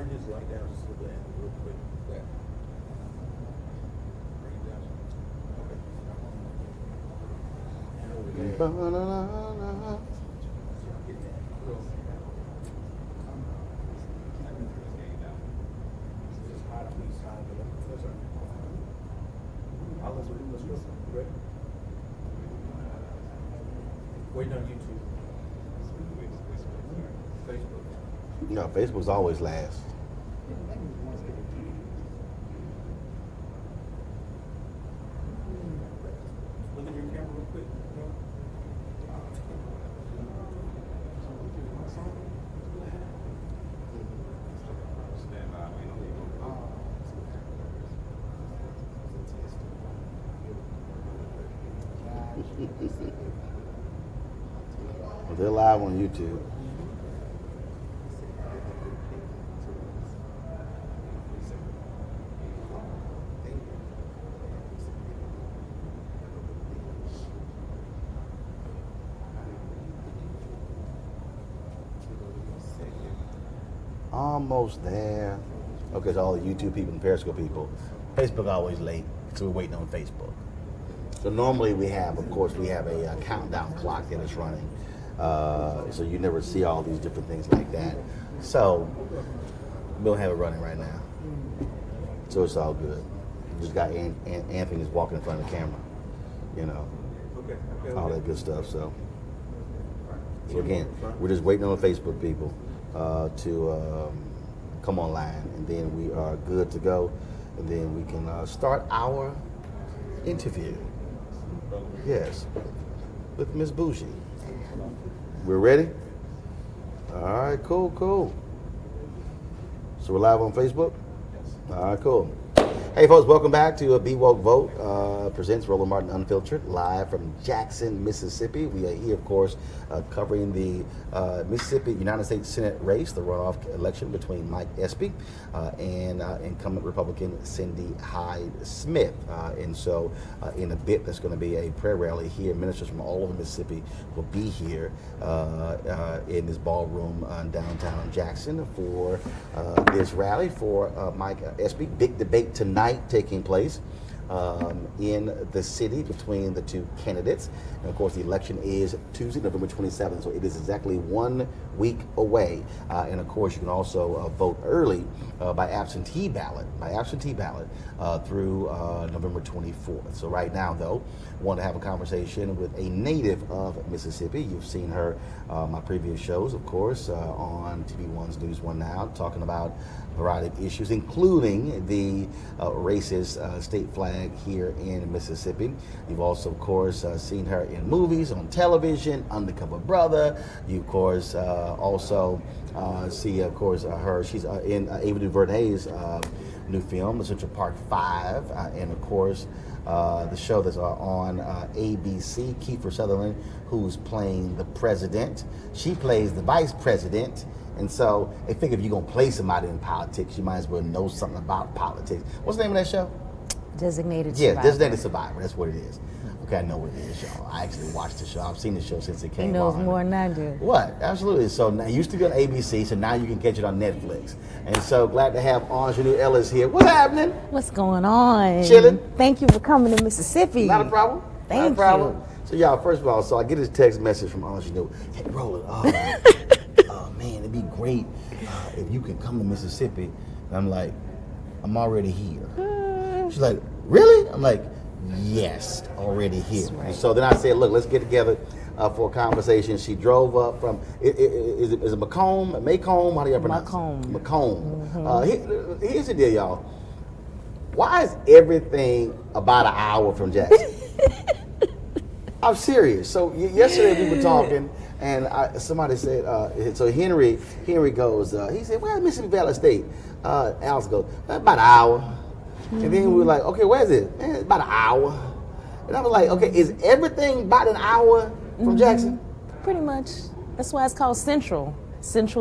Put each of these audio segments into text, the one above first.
Turn his light down just a little bit, real quick. Yeah. Bring it down. Okay. And over there. Ba-la-la-la. Waiting on YouTube. Facebook. No, Facebook's always last. Look at your camera real quick. Well, they're live on YouTube. Almost there. Okay, so all the YouTube people and Periscope people. Facebook always late, so we're waiting on Facebook. So normally we have, of course, we have a countdown clock that is running. So you never see all these different things like that. So we don't have it running right now. So it's all good. Just got Anthony's walking in front of the camera, you know, all that good stuff. So again, we're just waiting on the Facebook people to come online, and then we are good to go, and then we can start our interview. Yes, with Miss Bougie. We're ready? All right, cool. So we're live on Facebook? All right, cool. Hey folks, welcome back to Be Woke Vote, presents Roland Martin Unfiltered, live from Jackson, Mississippi. We are here, of course, covering the Mississippi United States Senate race, the runoff election between Mike Espy and incumbent Republican Cindy Hyde-Smith. And so in a bit, there's going to be a prayer rally here. Ministers from all over Mississippi will be here in this ballroom downtown Jackson for this rally for Mike Espy. Big debate tonight taking place in the city between the two candidates. And of course, the election is Tuesday, November 27th, so it is exactly 1 week away. And of course, you can also vote early by absentee ballot, through November 24th. So right now, though, I want to have a conversation with a native of Mississippi. You've seen her, my previous shows, of course, on TV1's News One Now, talking about a variety of issues, including the racist state flag here in Mississippi. You've also, of course, seen her in movies, on television, Undercover Brother. You, of course, also see, of course, her. She's in Ava DuVernay's new film, Central Park 5, and of course, the show that's on ABC, Kiefer Sutherland, who's playing the president. She plays the vice president. And so they figure if you're going to play somebody in politics, you might as well know something about politics. What's the name of that show? Designated Survivor. Yeah, Designated Survivor. That's what it is. Okay, I know what it is, y'all. I actually watched the show. I've seen the show since it came on. He knows more than I do. What? Absolutely. So now, it used to be on ABC, so now you can catch it on Netflix. And so glad to have Ingenue Ellis here. What's happening? What's going on? Chilling. Thank you for coming to Mississippi. Not a problem. Thank Not a problem. you. So y'all, first of all, so I get this text message from Ingenue. Hey, Roland, man, it'd be great if you can come to Mississippi. And I'm like, I'm already here. She's like, really? I'm like, yes, already here. Right. So then I said, look, let's get together for a conversation. She drove up from, is it Macomb? Macomb? How do you pronounce it? Macomb. Mm-hmm. Here's the deal, y'all. Why is everything about an hour from Jackson? I'm serious. So yesterday we were talking, and somebody said, so Henry goes, he said, where's Mississippi Valley State? Alice goes, about an hour. Mm-hmm. And then we were like, okay, where's it? Man, it's about an hour. And I was like, okay, is everything about an hour from Jackson? Pretty much. That's why it's called Central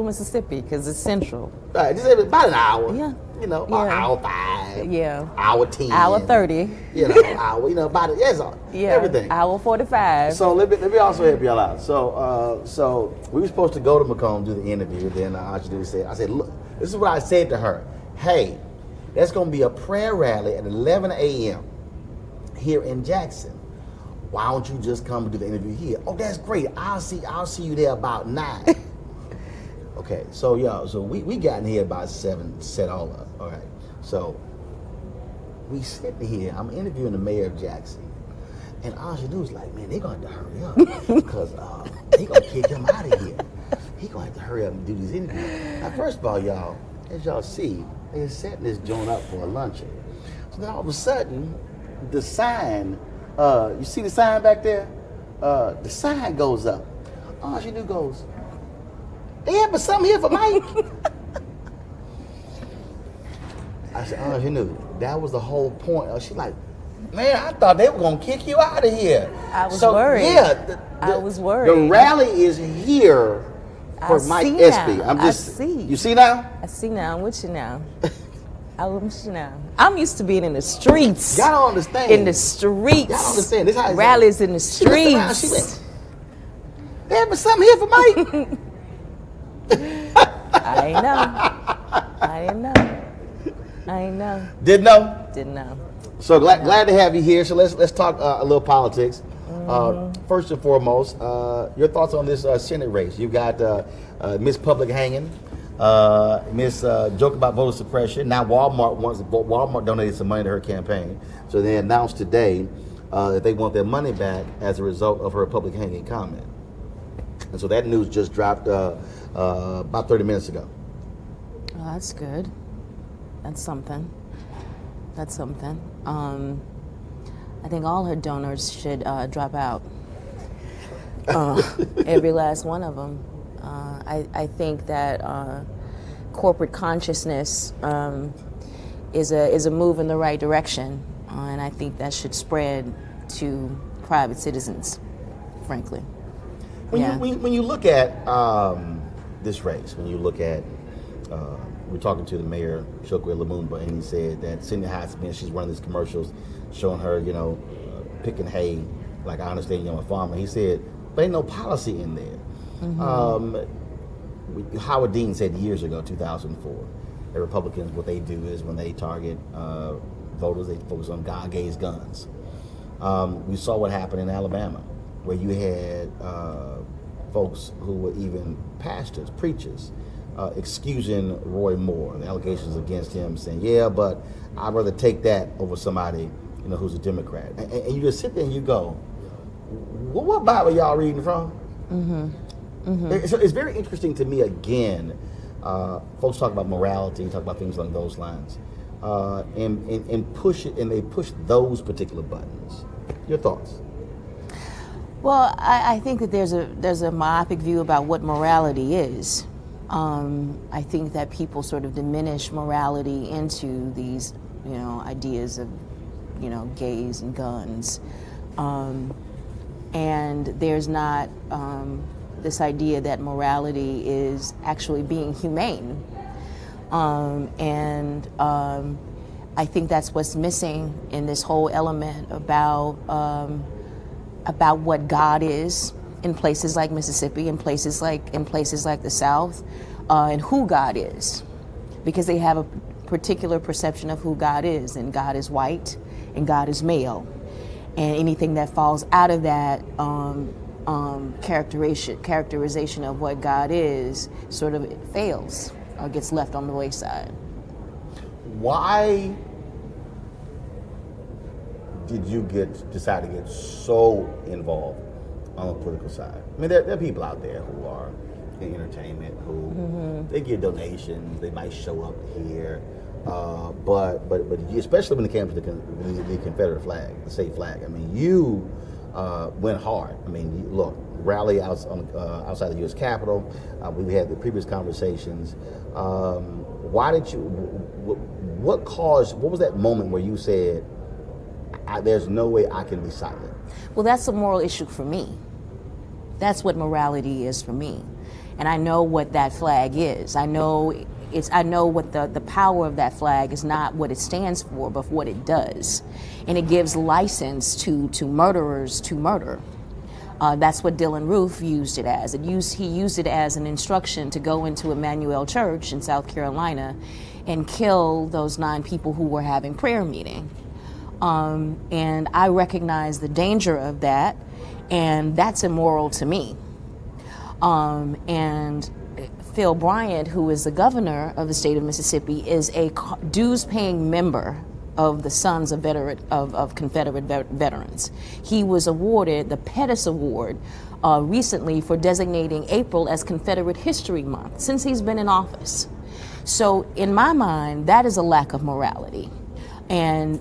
Mississippi, because it's central. Right, just about an hour. Yeah. You know, about an hour 5. 5. Yeah. Hour 10. Hour 30. About it. Yes, Yeah. everything. Hour 45. So let me also help y'all out. So we were supposed to go to Macomb, do the interview. Then I said, look, this is what I said to her. Hey, there's going to be a prayer rally at 11 a.m. here in Jackson. Why don't you just come and do the interview here? Oh, that's great. I'll see you there about 9. Okay, so y'all, we got in here about 7, set all up. All right, so we sitting here. I'm interviewing the mayor of Jackson, and all she knew was like, man, they're gonna have to hurry up because they gonna kick him out of here. He gonna have to hurry up and do these interviews. Now, first of all, y'all, as y'all see, they're setting this joint up for a luncheon. So then all of a sudden, the sign, you see the sign back there? The sign goes up. All she knew goes, they have something here for Mike. I said, oh, you knew. That was the whole point. She's like, man, I thought they were going to kick you out of here. I was worried. Yeah. I was worried. The rally is here for Mike Espy. I see. You see now? I see now. I'm with you now. I'm with you now. I'm used to being in the streets. Y'all don't understand. In the streets. Y'all don't understand. This how it's rallies in the She looked around, streets. she went, they have something here for Mike. I ain't know. I didn't know. Didn't know? Didn't know. So glad to have you here. So let's talk a little politics. First and foremost, your thoughts on this Senate race. You've got Miss Public Hanging, Miss Joke about voter suppression. Now Walmart donated some money to her campaign. So they announced today that they want their money back as a result of her public hanging comment. And so that news just dropped about 30 minutes ago. Oh, that's good. That's something. I think all her donors should drop out. Every last one of them. I think that corporate consciousness is a move in the right direction, and I think that should spread to private citizens, frankly. When you look at this race, when you look at, we're talking to the mayor, Chokwe Lumumba, and he said that Cindy Hotspur, she's running these commercials showing her, picking hay, like I understand you're a farmer. He said, but ain't no policy in there. Mm-hmm. Howard Dean said years ago, 2004, the Republicans, what they do is when they target voters, they focus on God gave guns. We saw what happened in Alabama, where you had folks who were even pastors, preachers, excusing Roy Moore, the allegations against him, saying, yeah, but I'd rather take that over somebody, who's a Democrat. And you just sit there and you go, what Bible y'all reading from? Mm-hmm. Mm-hmm. So it's very interesting to me, again, folks talk about morality, talk about things along those lines, and push it, and they push those particular buttons. Your thoughts? Well, I think that there's a myopic view about what morality is. I think that people sort of diminish morality into these, ideas of, gays and guns, and there's not this idea that morality is actually being humane, and I think that's what's missing in this whole element about what God is in places like Mississippi, in places like the South, and who God is, because they have a particular perception of who God is, and God is white, and God is male, and anything that falls out of that characterization of what God is sort of fails or gets left on the wayside. Why did you decide to get so involved on the political side? I mean, there are people out there who are in entertainment who they get donations, they might show up here, but especially when it came to the Confederate flag, the state flag. I mean, you went hard. I mean, look, rally outside the U.S. Capitol. We had the previous conversations. Why did you? What was that moment where you said, there's no way I can be silent? Well, that's a moral issue for me. That's what morality is for me. And I know what that flag is. I know I know what the power of that flag is not what it stands for, but what it does, and it gives license to murderers to murder. That's what Dylan Roof used it as. He used it as an instruction to go into Emmanuel Church in South Carolina and kill those 9 people who were having prayer meeting. And I recognize the danger of that, and that's immoral to me. And Phil Bryant, who is the governor of the state of Mississippi, is a dues-paying member of the Sons of Confederate Veterans. He was awarded the Pettus Award recently for designating April as Confederate History Month since he's been in office. So in my mind, that is a lack of morality. And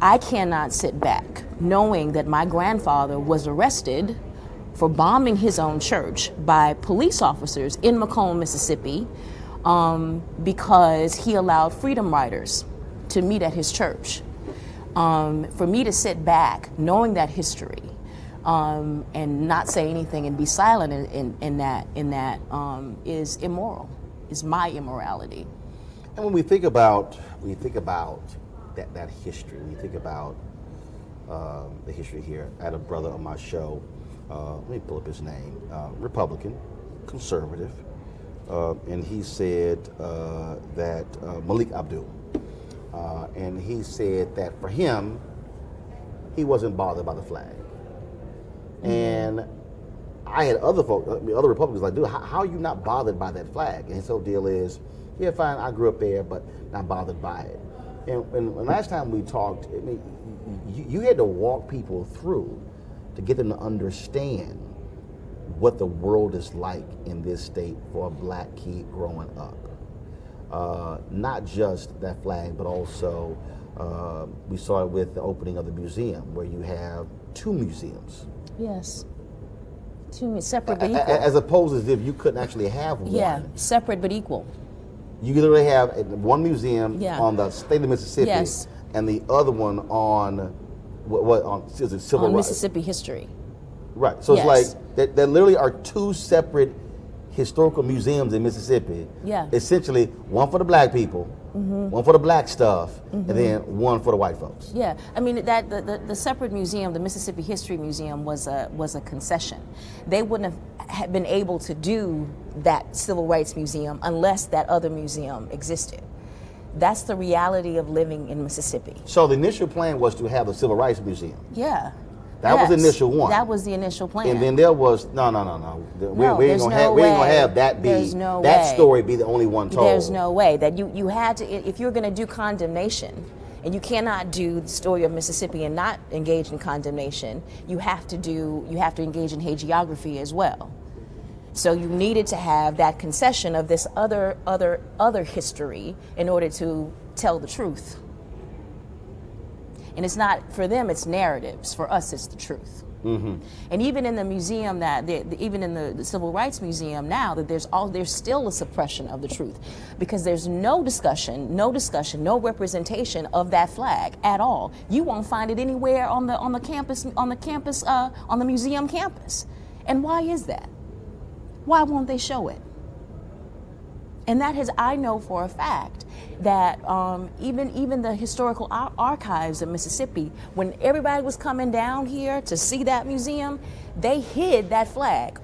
I cannot sit back knowing that my grandfather was arrested for bombing his own church by police officers in Macomb, Mississippi, because he allowed freedom riders to meet at his church. For me to sit back knowing that history and not say anything and be silent in that is immoral, is my immorality. And when we think about that history, we think about the history here. I had a brother on my show, let me pull up his name, Republican, conservative, and he said that Malik Abdul, and he said that for him, he wasn't bothered by the flag. And I had other Republicans like, dude, how are you not bothered by that flag? And his whole deal is, yeah, fine, I grew up there, but not bothered by it. And last time we talked, I mean, you had to walk people through to get them to understand what the world is like in this state for a black kid growing up. Not just that flag, but also we saw it with the opening of the museum, where you have 2 museums. Yes. 2 separate but equal. As opposed as if you couldn't actually have one. Yeah, separate but equal. You literally have one museum Yeah. on the state of Mississippi, Yes. and the other one on is it civil On rights? Mississippi history. Right. So Yes. it's like there literally are 2 separate historical museums in Mississippi. Yeah. Essentially, one for the black people, one for the black stuff, and then one for the white folks. Yeah, I mean that the separate museum, the Mississippi History Museum, was a concession. They wouldn't have been able to do that Civil Rights Museum unless that other museum existed. That's the reality of living in Mississippi. So the initial plan was to have the Civil Rights Museum. Yeah. That was the initial one. That was the initial plan. And then there was we ain't gonna have that be that story be the only one told. There's no way that you had to, if you're going to do condemnation, and you cannot do the story of Mississippi and not engage in condemnation. You have to engage in hagiography as well. So you needed to have that concession of this other history in order to tell the truth. And it's not, for them, it's narratives. For us, it's the truth. Mm-hmm. And even in the museum, even in the Civil Rights Museum now, that there's still a suppression of the truth, because there's no discussion, no representation of that flag at all. You won't find it anywhere on the museum campus. And why is that? Why won't they show it? And I know for a fact that even the historical archives of Mississippi, when everybody was coming down here to see that museum, they hid that flag.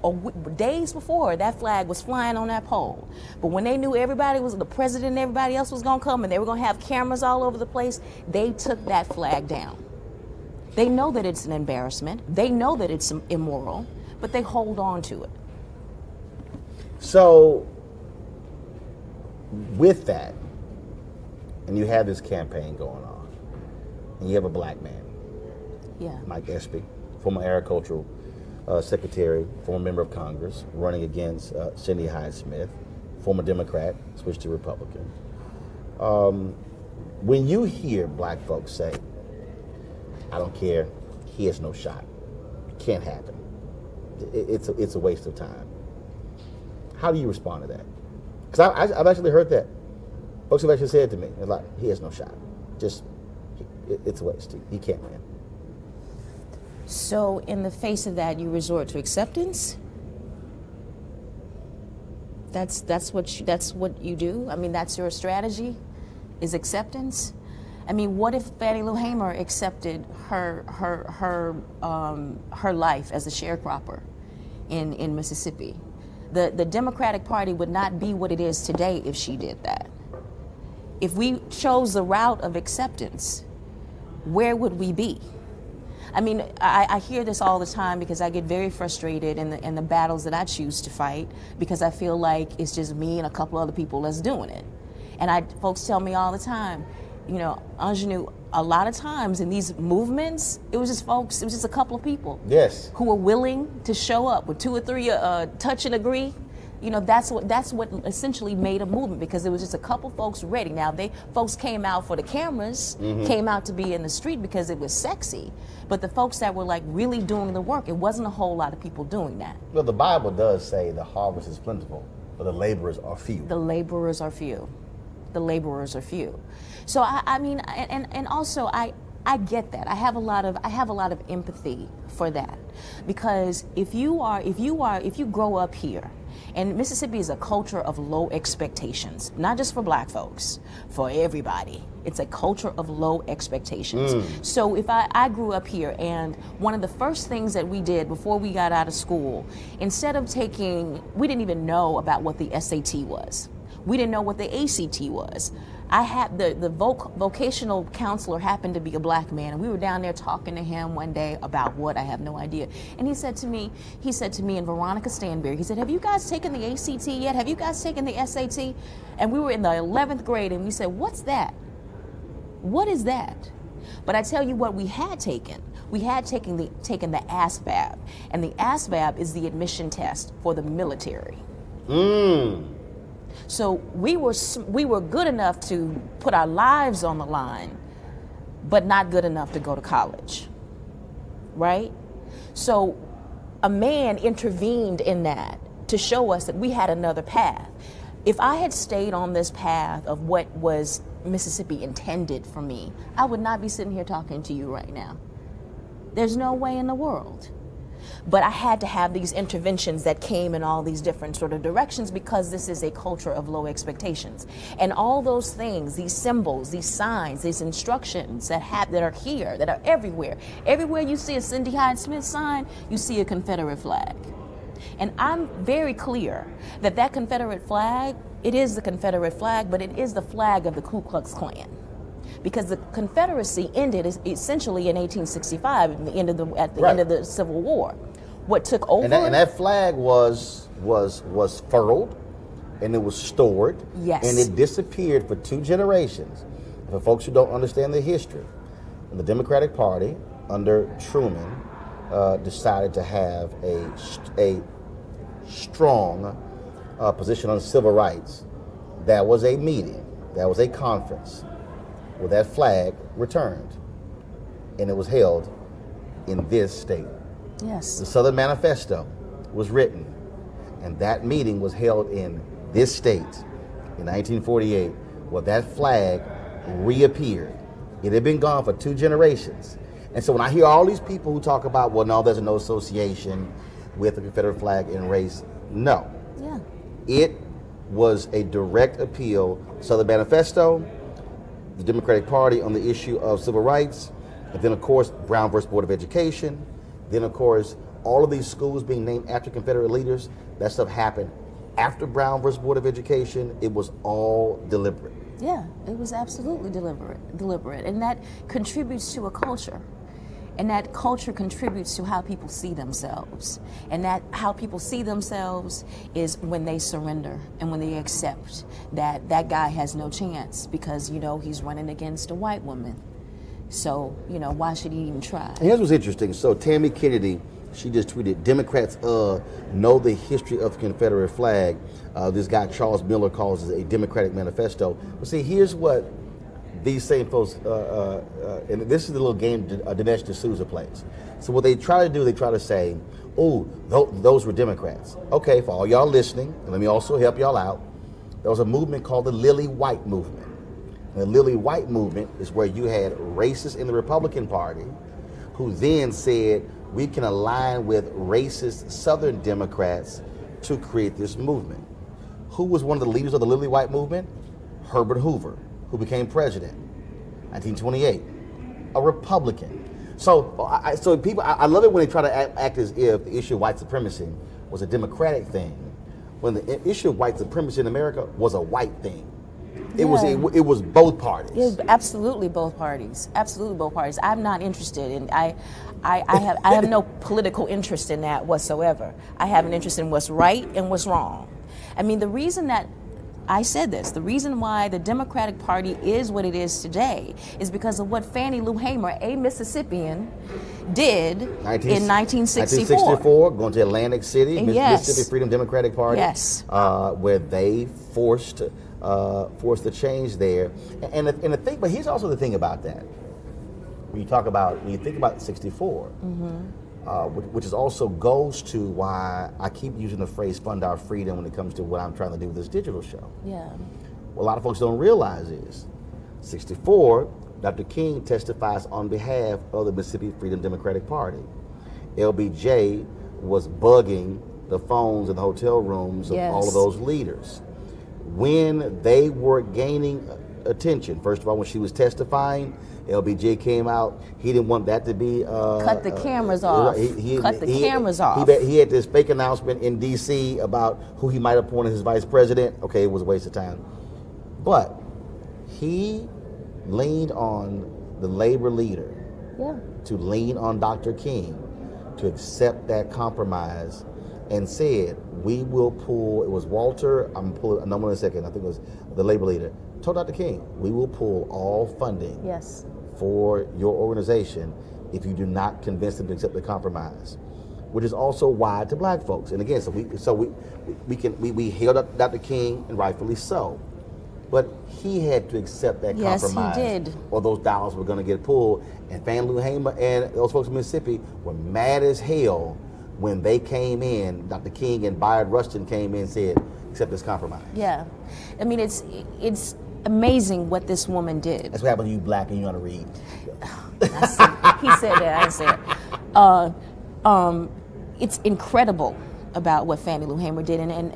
Days before, that flag was flying on that pole. But when they knew the president and everybody else was going to come and they were going to have cameras all over the place, they took that flag down. They know that it's an embarrassment. They know that it's immoral, but they hold on to it. So, with that, and you have this campaign going on, and you have a black man, Mike Espy, former agricultural secretary, former member of Congress, running against Cindy Hyde-Smith, former Democrat, switched to Republican. When you hear black folks say, I don't care, he has no shot, it can't happen, it's a waste of time, how do you respond to that? Because I've actually heard that. Folks have actually said to me, they're like, he has no shot. It's a waste. He can't win. So in the face of that, you resort to acceptance? That's what you do. I mean, that's your strategy, is acceptance. I mean, what if Fannie Lou Hamer accepted her life as a sharecropper in Mississippi? The Democratic Party would not be what it is today if she did that. If we chose the route of acceptance, where would we be? I mean, I hear this all the time because I get very frustrated in the battles that I choose to fight, because I feel like it's just me and a couple other people that's doing it. And folks tell me all the time, you know, Ingenue, a lot of times in these movements, it was just a couple of people. Yes. Who were willing to show up with 2 or 3 touch and agree. You know, that's what essentially made a movement, because there was just a couple folks ready. Now, folks came out for the cameras, came out to be in the street because it was sexy. But the folks that were like really doing the work, it wasn't a whole lot of people doing that. Well, the Bible does say the harvest is plentiful, but the laborers are few. The laborers are few. The laborers are few. So I mean, and also I get that. I have a lot of empathy for that, because if you grow up here, and Mississippi is a culture of low expectations, not just for black folks, for everybody. It's a culture of low expectations. So if I grew up here, and one of the first things that we did before we got out of school, instead of we didn't even know about what the SAT was. We didn't know what the ACT was. I had the vocational counselor happened to be a black man, and we were down there talking to him one day about what, I have no idea. And he said to me and Veronica Stanberry, he said, "Have you guys taken the ACT yet? Have you guys taken the SAT?" And we were in the 11th grade, and we said, "What's that? What is that?" But I tell you what we had taken. We had taken the ASVAB, and the ASVAB is the admission test for the military. So we were good enough to put our lives on the line, but not good enough to go to college, right? So a man intervened in that to show us that we had another path. If I had stayed on this path of what was Mississippi intended for me, I would not be sitting here talking to you right now. There's no way in the world. But I had to have these interventions that came in all these different sort of directions, because this is a culture of low expectations. And all those things, these symbols, these signs, these instructions that are here, that are everywhere. Everywhere you see a Cindy Hyde Smith sign, you see a Confederate flag. And I'm very clear that Confederate flag, it is the Confederate flag, but it is the flag of the Ku Klux Klan. Because the Confederacy ended essentially in 1865, at the end of the Civil War. What took over? And that flag was furled, and it was stored. Yes. And it disappeared for 2 generations. For folks who don't understand the history, the Democratic Party under Truman decided to have a strong position on civil rights. That was a meeting. That was a conference where that flag returned, and it was held in this state. Yes. The Southern Manifesto was written, and that meeting was held in this state in 1948, where that flag reappeared. It had been gone for 2 generations. And so when I hear all these people who talk about, well, no, there's no association with the Confederate flag and race, no. Yeah. It was a direct appeal. Southern Manifesto, the Democratic Party on the issue of civil rights, and then, of course, Brown versus Board of Education. Then, of course, all of these schools being named after Confederate leaders. That stuff happened after Brown versus Board of Education. It was all deliberate. Yeah, it was absolutely deliberate. And that contributes to a culture. And that culture contributes to how people see themselves. And that how people see themselves is when they surrender and when they accept that that guy has no chance because, you know, he's running against a white woman. So, you know, why should he even try? And here's what's interesting. So Tammy Kennedy, she just tweeted, Democrats know the history of the Confederate flag. This guy Charles Miller calls it a Democratic manifesto. But see, here's what these same folks, and this is the little game Dinesh D'Souza plays. So what they try to do, they try to say, oh, those were Democrats. Okay, for all y'all listening, and let me also help y'all out, there was a movement called the Lily White Movement. And the Lily White Movement is where you had racists in the Republican Party who then said, we can align with racist Southern Democrats to create this movement. Who was one of the leaders of the Lily White movement? Herbert Hoover, who became president, 1928, a Republican. So, I love it when they try to act as if the issue of white supremacy was a Democratic thing, when the issue of white supremacy in America was a white thing. It was both parties. Yeah, absolutely both parties. Absolutely both parties. I'm not interested in. I have no political interest in that whatsoever. I have an interest in what's right and what's wrong. I mean, the reason that I said this, the reason why the Democratic Party is what it is today is because of what Fannie Lou Hamer, a Mississippian, did in 1964. 1964, going to Atlantic City, Yes. Mississippi Freedom Democratic Party, Yes. Where they forced the change there. And the thing, but here's also the thing about that. When you think about 64, which is also goes to why I keep using the phrase "fund our freedom" when it comes to what I'm trying to do with this digital show. Yeah. What a lot of folks don't realize is 64, Dr. King testifies on behalf of the Mississippi Freedom Democratic Party. LBJ was bugging the phones in the hotel rooms of all of those leaders. When they were gaining attention, first of all, when she was testifying, LBJ came out. He didn't want that to be Cut the cameras off. Cut the cameras off. He had this fake announcement in D.C. about who he might appoint as his vice president. Okay, it was a waste of time. But he leaned on the labor leader to lean on Dr. King to accept that compromise and said, we will pull, it was Walter, I'm pulling a number in a second, I think it was the labor leader, told Dr. King, we will pull all funding for your organization if you do not convince them to accept the compromise, which is also wide to black folks. And again, we hailed up Dr. King, and rightfully so, but he had to accept that compromise. Yes, he did. Or those dollars were going to get pulled. And Fannie Lou Hamer and those folks in Mississippi were mad as hell when they came in. Dr. King and Bayard Rustin came in and said, accept this compromise. Yeah. I mean, it's amazing what this woman did. That's what happened to you black and you want to read. He said that, I said. It's incredible about what Fannie Lou Hamer did, and I'm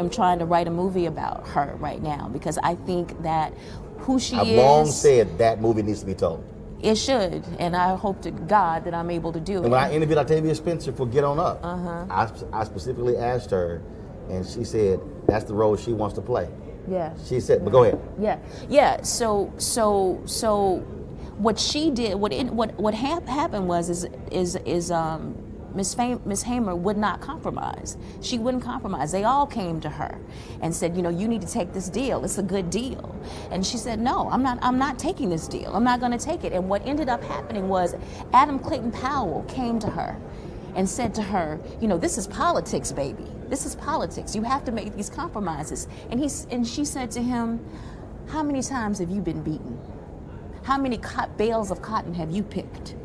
trying to write a movie about her right now because I think that who she is. I've long said that movie needs to be told. It should, and I hope to God that I'm able to do it. And when I interviewed Octavia Spencer for Get On Up, I specifically asked her, and she said that's the role she wants to play. Yeah. She said, but go ahead. Yeah. So what she did, what happened was Miss Hamer would not compromise. She wouldn't compromise. They all came to her and said, you need to take this deal. It's a good deal. And she said, no, I'm not taking this deal. I'm not going to take it. And what ended up happening was Adam Clayton Powell came to her and said to her, this is politics, baby. This is politics. You have to make these compromises. And she said to him, how many times have you been beaten? How many bales of cotton have you picked?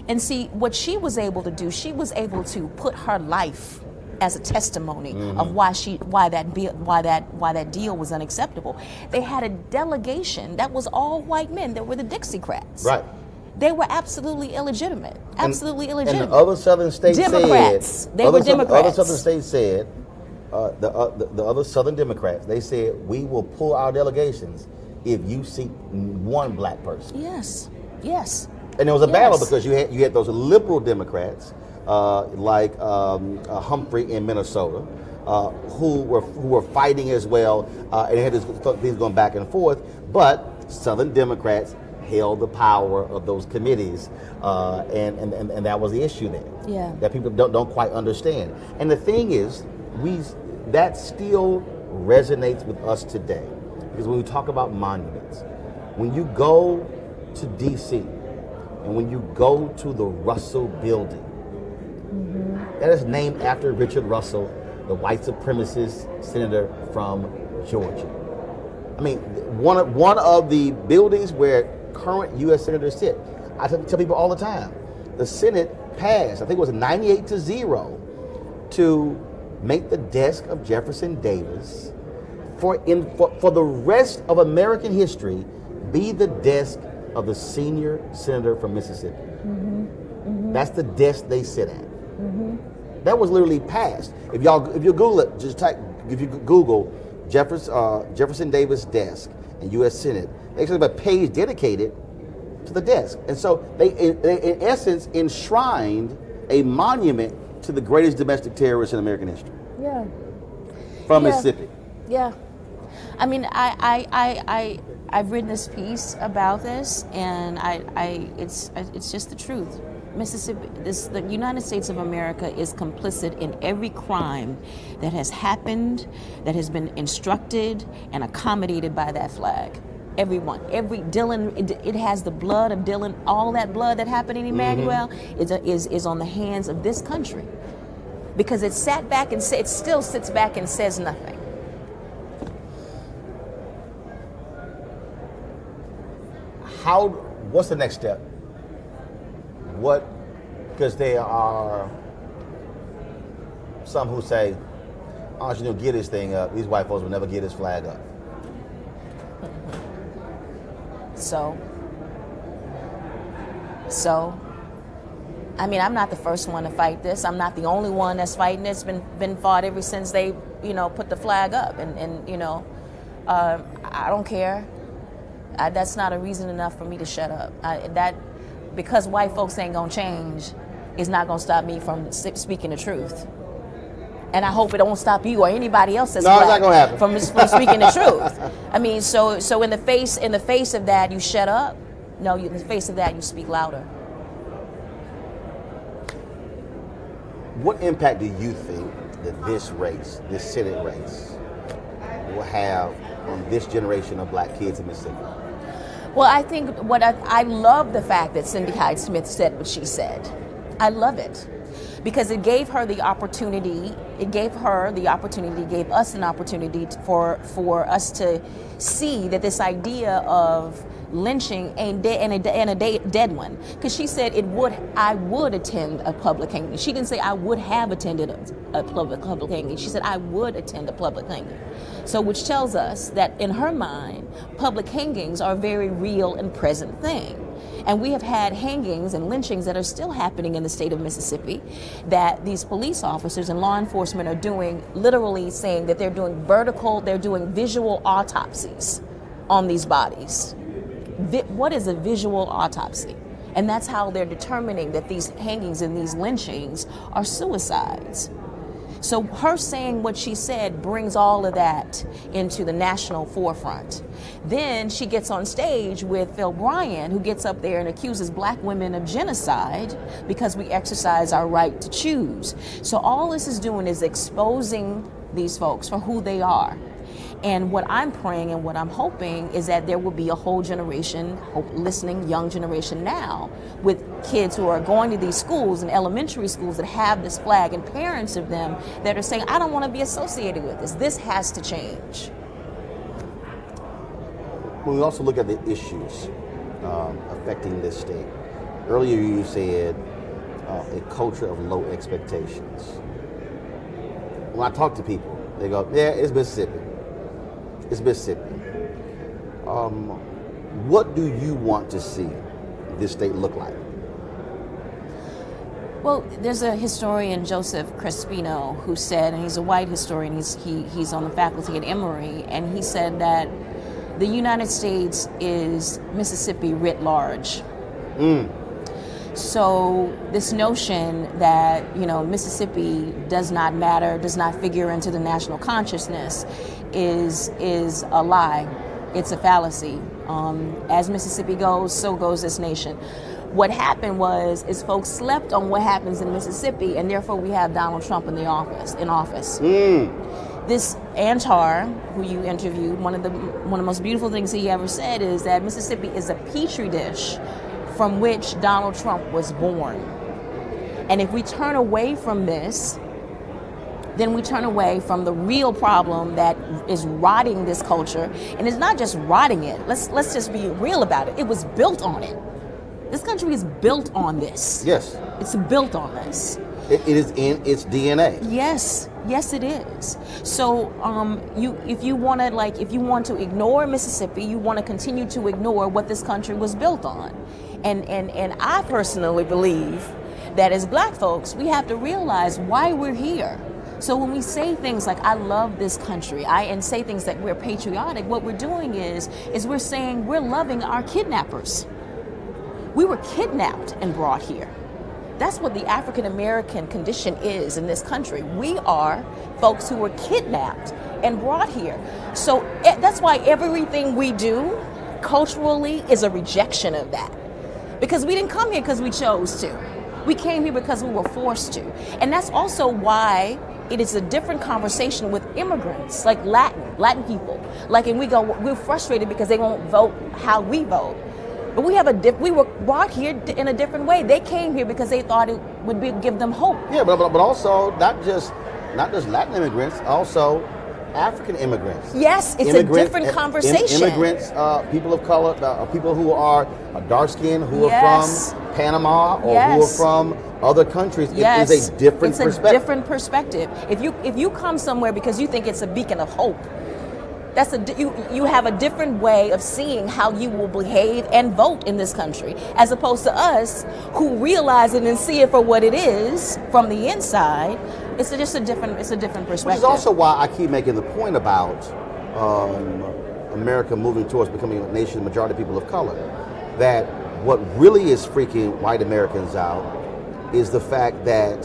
And see, what she was able to do, she was able to put her life as a testimony of why that deal was unacceptable. They had a delegation that was all white men. That were the Dixiecrats. Right. They were absolutely illegitimate. Absolutely illegitimate. And the other southern states Democrats. Said, they were Democrats. Other southern states said, the other southern Democrats, they said, we will pull our delegations if you seat one black person. Yes. And there was a battle because you had those liberal Democrats like Humphrey in Minnesota who were fighting as well, and they had things going back and forth. But Southern Democrats held the power of those committees, and that was the issue there. Yeah. That people don't quite understand. And the thing is, that still resonates with us today, because when we talk about monuments, when you go to D.C. and when you go to the Russell Building, that is named after Richard Russell, the white supremacist senator from Georgia. I mean, one of the buildings where current U.S. senators sit. I tell people all the time, the Senate passed, I think it was 98-0, to make the desk of Jefferson Davis for the rest of American history be the desk of the senior senator from Mississippi. That's the desk they sit at. That was literally passed. If you Google it, if you Google Jefferson Davis desk and U.S. Senate, they actually have a page dedicated to the desk. And so they in essence enshrined a monument to the greatest domestic terrorist in American history. Yeah. From Yeah. Mississippi. Yeah. I mean, I've written this piece about this, and it's just the truth. Mississippi, the United States of America is complicit in every crime that has happened, that has been instructed and accommodated by that flag. Everyone, Dylan, it has the blood of Dylan. All that blood that happened in Emmanuel is on the hands of this country, because it sat back and it still sits back and says nothing. What's the next step? Because there are some who say, oh, you know, get this thing up. These white folks will never get this flag up. So, I mean, I'm not the first one to fight this. I'm not the only one that's fighting it. It's been fought ever since they, put the flag up. And I don't care. That's not a reason enough for me to shut up. Because white folks ain't gonna change, is not gonna stop me from speaking the truth. And I hope it don't stop you or anybody else that's black it's not gonna happen. from speaking the truth. I mean, so in the face of that, you shut up. No, in the face of that, you speak louder. What impact do you think that this Senate race, will have on this generation of black kids in Mississippi? Well, I think I love the fact that Cindy Hyde-Smith said what she said. I love it because it gave her the opportunity. It gave us an opportunity for us to see that this idea of lynching ain't a dead one. Because she said I would attend a public hanging. She didn't say I would have attended a public hanging. She said I would attend a public hanging. So which tells us that in her mind, public hangings are a very real and present thing. And we have had hangings and lynchings that are still happening in the state of Mississippi that these police officers and law enforcement are doing, literally saying that they're doing visual autopsies on these bodies. What is a visual autopsy? And that's how they're determining that these hangings and these lynchings are suicides. So her saying what she said brings all of that into the national forefront. Then she gets on stage with Phil Bryant, who gets up there and accuses black women of genocide because we exercise our right to choose. So all this is doing is exposing these folks for who they are. And what I'm praying and what I'm hoping is that there will be a whole generation, young generation now, with kids who are going to these schools and elementary schools that have this flag, and parents of them that are saying, I don't want to be associated with this. This has to change. When we also look at the issues affecting this state, earlier you said a culture of low expectations. When I talk to people, they go, yeah, it's Mississippi. It's Mississippi. What do you want to see this state look like? Well, there's a historian, Joseph Crespino, who said, and he's a white historian, he's on the faculty at Emory, and he said that the United States is Mississippi writ large. So this notion that, Mississippi does not matter, does not figure into the national consciousness is a lie. It's a fallacy. As Mississippi goes, so goes this nation. What happened is folks slept on what happens in Mississippi, and therefore we have Donald Trump in office. This Antar, who you interviewed, one of the most beautiful things he ever said is that Mississippi is a petri dish from which Donald Trump was born. And if we turn away from this, then we turn away from the real problem that is rotting this culture. And it's not just rotting it. Let's just be real about it. It was built on it. This country is built on this. Yes. It's built on this. It is in its DNA. Yes, it is. So, if you want to ignore Mississippi, you want to continue to ignore what this country was built on. And I personally believe that as black folks, we have to realize why we're here. So when we say things like, I love this country, and say things that we're patriotic, what we're doing is we're saying we're loving our kidnappers. We were kidnapped and brought here. That's what the African American condition is in this country. We are folks who were kidnapped and brought here. So that's why everything we do culturally is a rejection of that. Because we didn't come here because we chose to. We came here because we were forced to. And that's also why it is a different conversation with immigrants, like Latin people. Like, and we're frustrated because they won't vote how we vote. But we were brought here in a different way. They came here because they thought it would give them hope. Yeah, but also not just Latin immigrants, also African immigrants. Yes, it's a different conversation. Immigrants, people of color, people who are dark-skinned, who are from Panama or who are from other countries. Yes. It is a different perspective. It's a different perspective. If you come somewhere because you think it's a beacon of hope, you have a different way of seeing how you will behave and vote in this country, as opposed to us who realize it and see it for what it is from the inside. It's a different perspective. Which is also why I keep making the point about America moving towards becoming a nation of majority people of color. That what really is freaking white Americans out is the fact that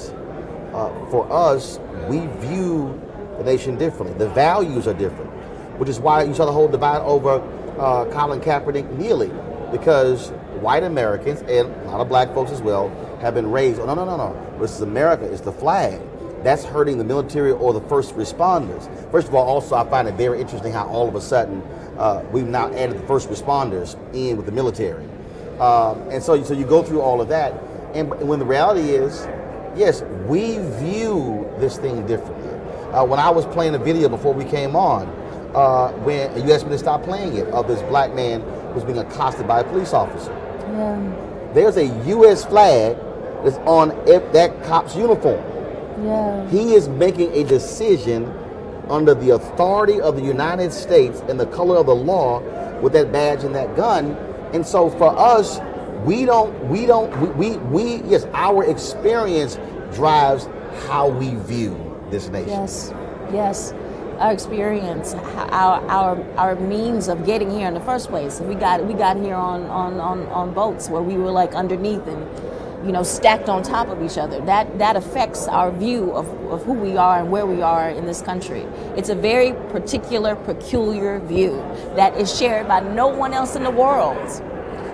for us, we view the nation differently. The values are different, which is why you saw the whole divide over Colin Kaepernick kneeling, because white Americans and a lot of black folks as well have been raised, oh, no, this is America, it's the flag. That's hurting the military or the first responders. First of all, also I find it very interesting how all of a sudden we've now added the first responders in with the military. And so you go through all of that, and when the reality is, yes, we view this thing differently. When I was playing a video before we came on, when you asked me to stop playing it, of this black man who was being accosted by a police officer. Yeah. There's a U.S. flag that's on that cop's uniform. Yeah. He is making a decision under the authority of the United States and the color of the law with that badge and that gun. And so for us, yes, our experience drives how we view this nation. Yes. Our experience, our means of getting here in the first place. We got here on boats where we were like underneath and stacked on top of each other. That affects our view of who we are and where we are in this country. It's a very particular, peculiar view that is shared by no one else in the world.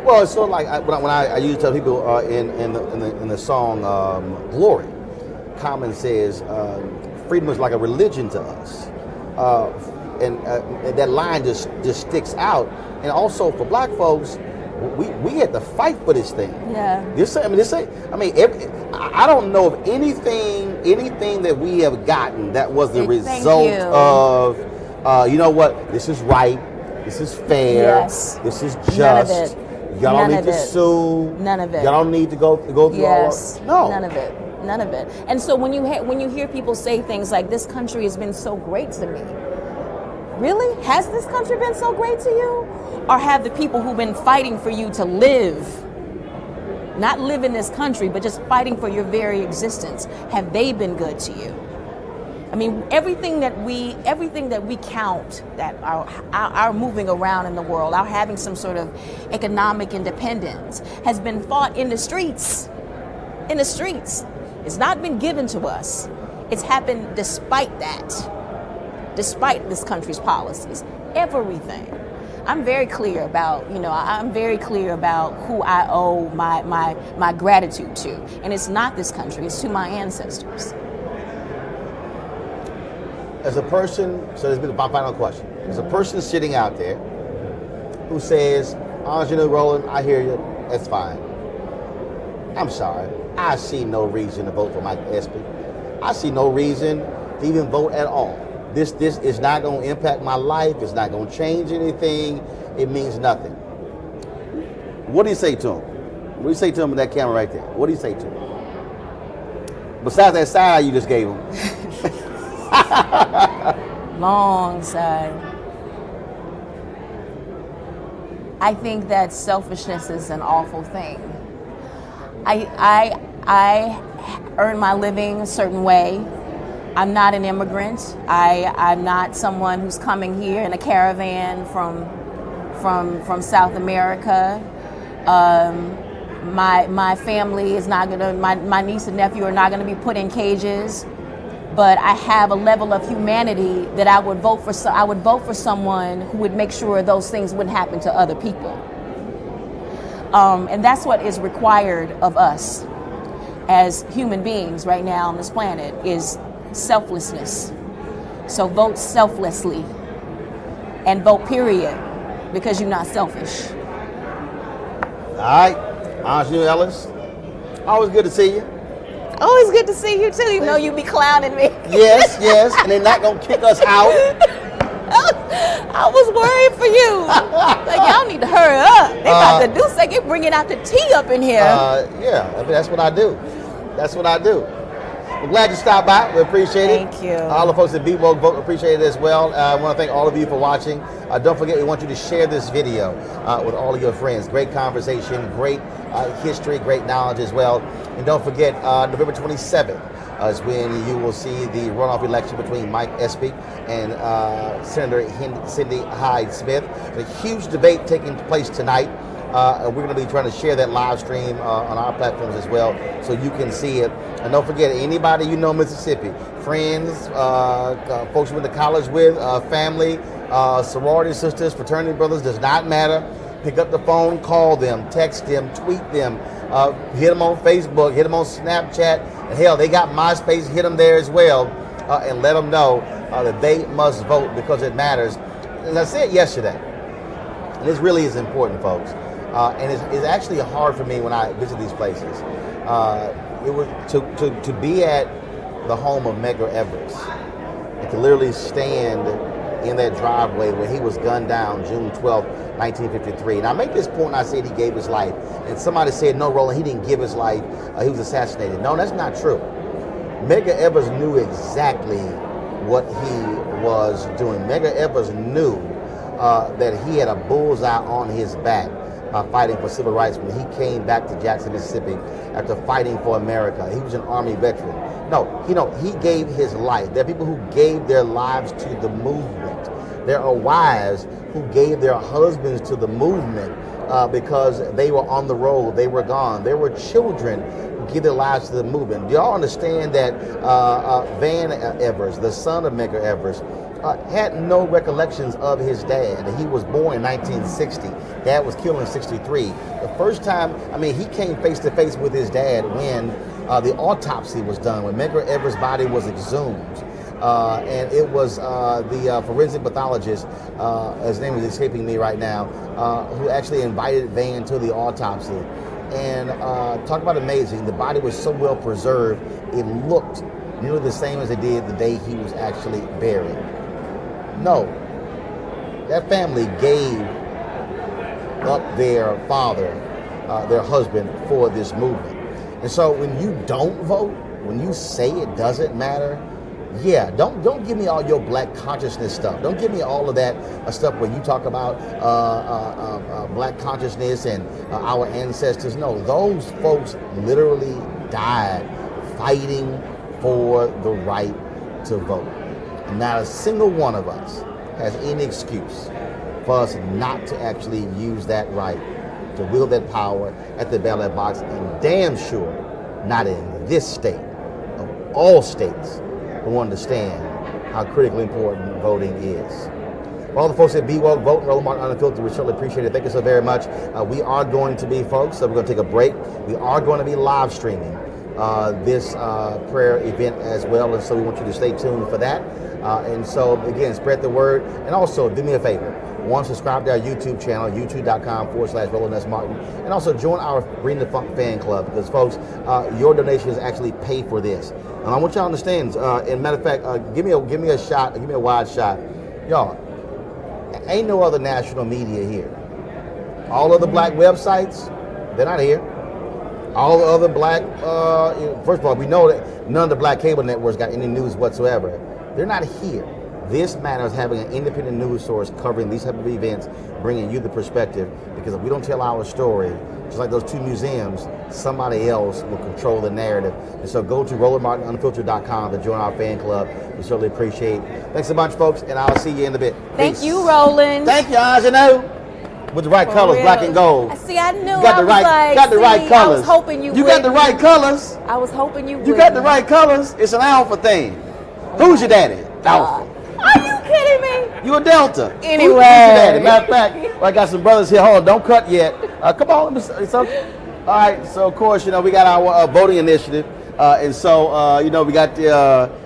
Well, it's sort of like when I used to tell people in the song "Glory," Common says, "Freedom is like a religion to us." And that line just sticks out. And also for black folks, we had to fight for this thing. Yeah. I don't know of anything that we have gotten that was the result of, this is right, this is fair, this is just. None of it. Y'all don't need to sue. None of it. Y'all don't need to go through all that. No. None of it. And so when you hear people say things like, this country has been so great to me, really? Has this country been so great to you? Or have the people who've been fighting for you to live, not live in this country, but just fighting for your very existence, have they been good to you? I mean, everything that we count, that our moving around in the world, our having some sort of economic independence, has been fought in the streets. In the streets. It's not been given to us. It's happened despite that, despite this country's policies. Everything. I'm very clear about, who I owe my gratitude to. And it's not this country, it's to my ancestors. As a person, so this is my final question. As a person sitting out there who says, Roland, I hear you, that's fine. I'm sorry. I see no reason to vote for Mike Espy. I see no reason to even vote at all. This is not going to impact my life. It's not going to change anything. It means nothing. What do you say to him? What do you say to him in that camera right there? What do you say to him? Besides that side you just gave him. Long side. I think that selfishness is an awful thing. I earn my living a certain way. I'm not an immigrant. I'm not someone who's coming here in a caravan from South America. My family is not gonna. My niece and nephew are not gonna be put in cages. But I have a level of humanity that I would vote for. I would vote for someone who would make sure those things wouldn't happen to other people. And that's what is required of us as human beings right now on this planet, is selflessness. So vote selflessly and vote period, because you're not selfish. All right, Anjou Ellis, always good to see you. Always good to see you too, even though you be clowning me. Yes, yes, and they're not gonna kick us out. I was worried for you. Like, y'all need to hurry up. They about to do something, bringing out the tea up in here. Yeah, I mean, that's what I do. That's what I do. I'm glad you stopped by. We appreciate it. Thank you. All the folks at Be Woke Vote appreciate it as well. I want to thank all of you for watching. Don't forget, we want you to share this video with all of your friends. Great conversation, great history, great knowledge as well. And don't forget, November 27th is when you will see the runoff election between Mike Espy and Senator Cindy Hyde-Smith. It's a huge debate taking place tonight. We're going to be trying to share that live stream on our platforms as well, so you can see it. And don't forget, anybody you know in Mississippi, friends, folks you went to college with, family, sorority sisters, fraternity brothers, does not matter. Pick up the phone, call them, text them, tweet them, hit them on Facebook, hit them on Snapchat, and hell, they got MySpace, hit them there as well, and let them know that they must vote because it matters. As I said yesterday, and this really is important, folks. And it's actually hard for me when I visit these places. It was to be at the home of Medgar Evers and to literally stand in that driveway where he was gunned down June 12, 1953. And I make this point, and I said he gave his life. And somebody said, no, Roland, he didn't give his life. He was assassinated. No, that's not true. Medgar Evers knew exactly what he was doing. Medgar Evers knew that he had a bullseye on his back fighting for civil rights when he came back to Jackson, Mississippi after fighting for America. He was an Army veteran. No, he gave his life. There are people who gave their lives to the movement. There are wives who gave their husbands to the movement because they were on the road, they were gone. There were children who gave their lives to the movement. Do y'all understand that Van Evers, the son of Medgar Evers, had no recollections of his dad? He was born in 1960. Dad was killed in 63. The first time, he came face to face with his dad when the autopsy was done, when Medgar Evers' body was exhumed. And it was the forensic pathologist, his name is escaping me right now, who actually invited Van to the autopsy. And talk about amazing. The body was so well preserved, it looked nearly the same as it did the day he was actually buried. No, that family gave up their father, their husband, for this movement. And so when you don't vote, when you say it doesn't matter, yeah, don't give me all your black consciousness stuff. Don't give me all of that stuff where you talk about black consciousness and our ancestors. No, those folks literally died fighting for the right to vote. Not a single one of us has any excuse for us not to actually use that right, to wield that power at the ballot box, and damn sure not in this state of all states who understand how critically important voting is. For all the folks that Be Woke Vote and Roland Martin Unfiltered, we certainly appreciate it. Thank you so very much. We are going to be, folks, so we're going to take a break. We are going to be live streaming this prayer event as well, and so we want you to stay tuned for that. And so, again, spread the word. And also, do me a favor. One, subscribe to our YouTube channel, youtube.com/Roland S. Martin. And also join our Bring the Funk fan club, because, folks, your donations actually pay for this. And I want y'all to understand, and matter of fact, give me a shot, give me a wide shot. Y'all, ain't no other national media here. All of the black websites, they're not here. All the other black, first of all, we know that none of the black cable networks got any news whatsoever. They're not here. This matters, having an independent news source covering these type of events, bringing you the perspective, because if we don't tell our story, just like those 2 museums, somebody else will control the narrative. And so go to RolandMartinUnfiltered.com to join our fan club. We certainly appreciate it. Thanks a bunch, folks, and I'll see you in a bit. Thank Peace. you, Roland. Thank you, Angelo. With the right For colors, real. black and gold. See, I knew. You got I the was right, like, got the right see, colors. I was hoping you got the wouldn't. right colors. I was hoping you You got the right colors. It's an alpha thing. Who's your daddy? Alpha. Are you kidding me? You a Delta. Anyway. Who's your daddy? Matter of fact, I got some brothers here. Hold on, don't cut yet. Come on. All right, so of course, we got our voting initiative. And so, we got the,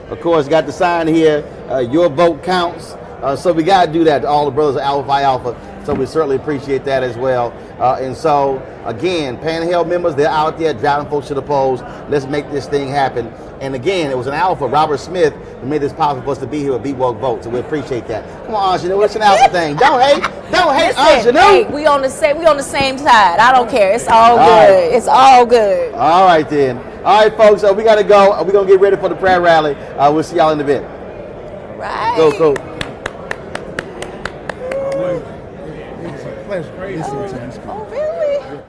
of course, got the sign here. Your vote counts. So we got to do that to all the brothers of Alpha Phi Alpha. So we certainly appreciate that as well. And so, again, Panhandle members, they're out there driving folks to the polls. Let's make this thing happen. And again, it was an alpha, Robert Smith, who made this possible for us to be here with Be Woke Vote. So we appreciate that. Come on, Angelo, it's an alpha thing. Don't hate, Listen, Angelo. hey, we on the same side. I don't care. It's all good. right. It's all good. All right, then. All right, folks, we got to go. We're going to get ready for the prayer rally. We'll see y'all in a bit. Right. Go. Pleasure. Oh, really?